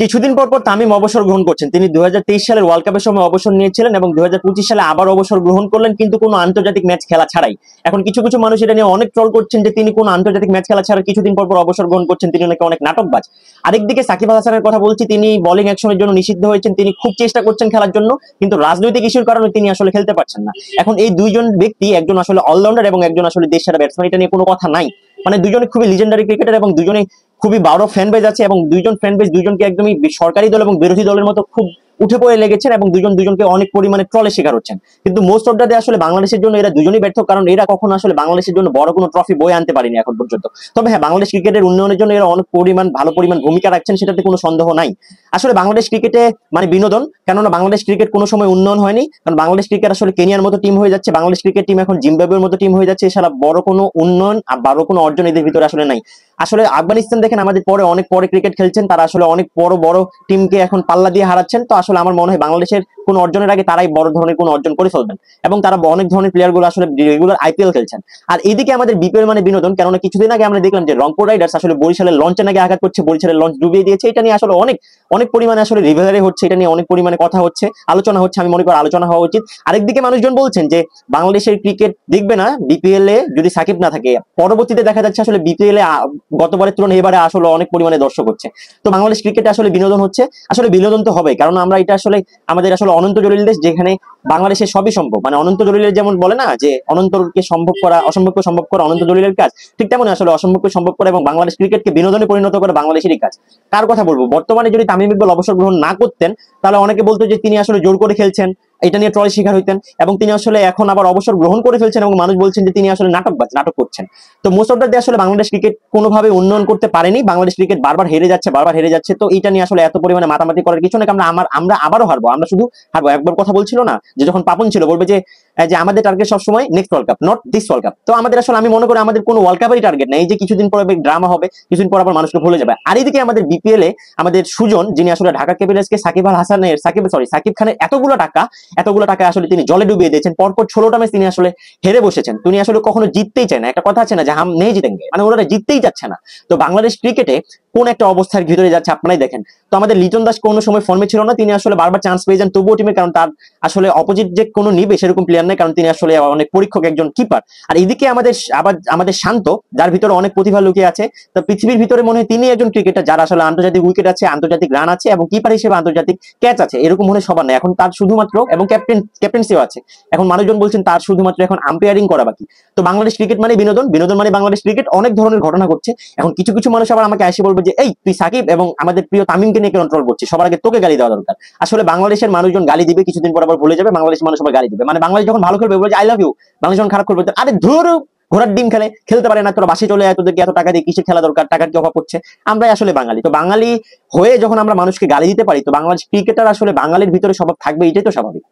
কিছুদিন পর তামিম অবসর গ্রহণ করছেন। তিনি 2023 সালের ওয়ার্ল্ড কাপের সময় অবসর নিয়েছিলেন এবং 2025 সালে আবার অবসর গ্রহণ করলেন, কিন্তু কোনো আন্তর্জাতিক ম্যাচ খেলা ছাড়াই। এখন কিছু কিছু মানুষ এটা নিয়ে অনেক ট্রল করছেন যে তিনি কোনো আন্তর্জাতিক ম্যাচ খেলা ছাড়া কিছুদিন পর অবসর গ্রহণ করছেন, তিনি নাকি অনেক নাটকবাজ। আরেকদিকে সাকিব আল হাসানের কথা বলছি, তিনি বোলিং অ্যাকশনের জন্য নিষিদ্ধ হয়েছেন, তিনি খুব চেষ্টা করছেন খেলার জন্য, কিন্তু রাজনৈতিক ইস্যুর কারণে তিনি আসলে খেলতে পারছেন না। এখন এই দুইজন ব্যক্তি, একজন আসলে অলরাউন্ডার এবং একজন আসলে দেশসেরা ব্যাটসম্যান, এটা নিয়ে কোনো কথা নাই। মানে দুজনে খুবই লিজেন্ডারি ক্রিকেটার এবং দুজনে খুবই বড় ফ্যান বেজ আছে, এবং দুইজন ফ্যান বেজ দুইজনকে একদমই সরকারি দল এবং বিরোধী দলের মতো খুব উঠে পড়ে লেগেছেন এবং দুজন দুজনকে অনেক পরিমাণে ট্রলের শিকার হচ্ছেন। কিন্তু মোস্ট অফ দ্য ডে আসলে বাংলাদেশের জন্য এরা দুজনই ব্যর্থ, কারণ এরা কখনো আসলে বাংলাদেশের জন্য বড় কোনো ট্রফি বয়ে আনতে পারেনি এখন পর্যন্ত। তবে হ্যাঁ, বাংলাদেশ ক্রিকেটের উন্নয়নের জন্য এরা অনেক ভালো পরিমাণ ভূমিকা রাখছেন, সেটাতে কোনো সন্দেহ নাই। আসলে বাংলাদেশ ক্রিকেটে মানে বিনোদন, কেননা বাংলাদেশ ক্রিকেট কোনো সময় উন্নয়ন হয়নি, কারণ বাংলাদেশ ক্রিকেট আসলে কেনিয়ার মতো টিম হয়ে যাচ্ছে, বাংলাদেশ ক্রিকেট টিম এখন জিম্বাবুয়ের মতো টিম হয়ে যাচ্ছে। এছাড়া বড় কোনো উন্নয়ন আর বড় কোনো অর্জন এদের ভিতরে আসলে নাই। আসলে আফগানিস্তান দেখেন, আমাদের পরে অনেক পরে ক্রিকেট খেলছেন, তারা আসলে অনেক বড় বড় টিমকে এখন পাল্লা দিয়ে হারাচ্ছেন। তো আসলে আমার মনে হয় বাংলাদেশের কোন অর্জনের আগে তারাই বড় ধরনের কোন অর্জন করে ফেলবেন, এবং তারা অনেক ধরনের প্লেয়ার গুলো আসলে রেগুলার আইপিএল খেলছেন। আর এইদিকে আমাদের বিপিএল মানে বিনোদন, কেননা কিছুদিন আগে আমরা দেখলাম যে রংপুর রাইডার্স আসলে বরিশালের লঞ্চে নাকি আঘাত করছে, বরিশালের লঞ্চ ডুবিয়ে দিয়েছে। এটা নিয়ে আসলে অনেক অনেক পরিমাণে আসলে রিভেলারি হচ্ছে, এটা নিয়ে অনেক পরিমাণে কথা হচ্ছে, আলোচনা হচ্ছে। আমি মনে করি আলোচনা হওয়া উচিত। আরেকদিকে মানুষজন বলছেন যে বাংলাদেশের ক্রিকেট দেখবে না বিপিএল এ যদি সাকিব না থাকে। পরবর্তীতে দেখা যাচ্ছে আসলে বিপিএল এ গতবারের তুলনায় এবারে আসলে অনেক পরিমাণে দর্শক হচ্ছে। তো বাংলাদেশ ক্রিকেটে আসলে বিনোদন হচ্ছে, আসলে বিনোদন তো হবে, কারণ আমরা এটা আসলে আমাদের আসলে অনন্ত জলিল দেশ, যেখানে বাংলাদেশের সবই সম্ভব। মানে অনন্ত জলিলের যেমন বলে না যে অনন্তকে সম্ভব করা, অসম্ভবকে সম্ভব করা অনন্ত জলিলের কাজ, ঠিক তেমন আসলে অসম্ভবকে সম্ভব করা এবং বাংলাদেশ ক্রিকেটকে বিনোদনে পরিণত করা বাংলাদেশেরই কাজ। কার কথা বলবো, বর্তমানে যদি তামিম ইকবাল অবসর গ্রহণ না করতেন, তাহলে অনেকে বলতো যে তিনি আসলে জোর করে খেলছেন, এটা নিয়ে ট্রলের শিকার হইতেন, এবং তিনি আসলে এখন আবার অবসর গ্রহণ করে ফেলছেন এবং মানুষ বলছেন যে তিনি আসলে নাটক করছেন। তো মোস্ট অফ দ্য ডে আসলে বাংলাদেশ ক্রিকেট কোনোভাবে উন্নয়ন করতে পারেনি, বাংলাদেশ ক্রিকেট বারবার হেরে যাচ্ছে। তো এটা নিয়ে আসলে এত পরিমাণে মাতামাতি করার কিছু না, আমরা আবারও হারবো, আমরা শুধু হারবো। একবার কথা বলছিল না যে যখন পাপন ছিল, বলবে যে আমাদের টার্গেট সবসময় next world cup, not this world cup. তো আমাদের আসলে আমি মনে করি আমাদের কোনো ওয়ার্ল্ড কাপেরই টার্গেট নেই, যে কিছুদিন পরে ড্রামা হবে, কিছুদিন পর আবার মানুষকে ভুলে যাবে। আর এইদিকে আমাদের বিপিএল এ আমাদের সুজন, যিনি আসলে ঢাকা ক্যাপিটালসকে সাকিব খানের এতগুলো টাকা আসলে তিনি জলে ডুবিয়ে দিয়েছেন। পরপর 16টা ম্যাচ তিনি আসলে হেরে বসেছেন। তিনি আসলে কখনো জিততেই চায় না। একটা কথা আছে না যে হাম নেই জিতেঙ্গে, মানে ওনারা জিততেই যাচ্ছে না। তো বাংলাদেশ ক্রিকেটে কোন একটা অবস্থার ভিতরে যাচ্ছে আপনারাই দেখেন। তো আমাদের লিটন দাস কোনো সময় ফর্মে ছিল না, তিনি আসলে বারবার চান্স পেয়ে যান তবুও টিমে, কারণ তার আসলে অপোজিট যে কোনো নিবে সেরকম প্লেয়ার নেই, কারণ তিনি আসলে অনেক পরীক্ষক একজন কিপার। আর এদিকে আমাদের শান্ত, যার ভিতরে অনেক প্রতিভা লুকিয়ে আছে। তো পৃথিবীর ভিতরে মনে হয় তিনি একজন ক্রিকেটার যার আসলে আন্তর্জাতিক উইকেট আছে, আন্তর্জাতিক রান আছে, এবং কিপার হিসেবে আন্তর্জাতিক ক্যাচ আছে, এরকম মনে সবার নেই। এখন তার শুধুমাত্র এবং ক্যাপ্টেন্সিও আছে। এখন মানুষজন বলছেন তার শুধুমাত্র এখন আম্পায়ারিং করা বাকি। তো বাংলাদেশ ক্রিকেট মানে বিনোদন মানে বাংলাদেশ ক্রিকেট, অনেক ধরনের ঘটনা ঘটছে। এখন কিছু কিছু মানুষ আবার আমাকে এসে বলবে যে এই তুই সাকিব এবং আমাদের প্রিয় তামিমকে নিয়ে কন্ট্রোল করছিস, সবার আগে তোকে গালি দেওয়া দরকার। আসলে বাংলাদেশের মানুষজন গালি দিবে, কিছুদিন পর আবার ভুলে যাবে, বাংলাদেশের মানুষ আবার গালি দিবে। মানে বাংলাদেশ যখন ভালো খেলবে বলবে আই লাভ ইউ, বাংলাদেশ যখন খারাপ করবে আরে ধুর, ঘোড়ার ডিম খেলতে পারে না, তোরা বাসে চলে যায়, তোদেরকে এত টাকা দিয়ে কিসে খেলা দরকার, টাকার কি অভাব পড়ছে। আমরাই আসলে বাঙালি। তো বাঙালি হয়ে যখন আমরা মানুষকে গালি দিতে পারি, তো বাংলাদেশ ক্রিকেটার আসলে বাঙালির ভিতরে স্বভাব থাকবে, এটাই তো স্বাভাবিক।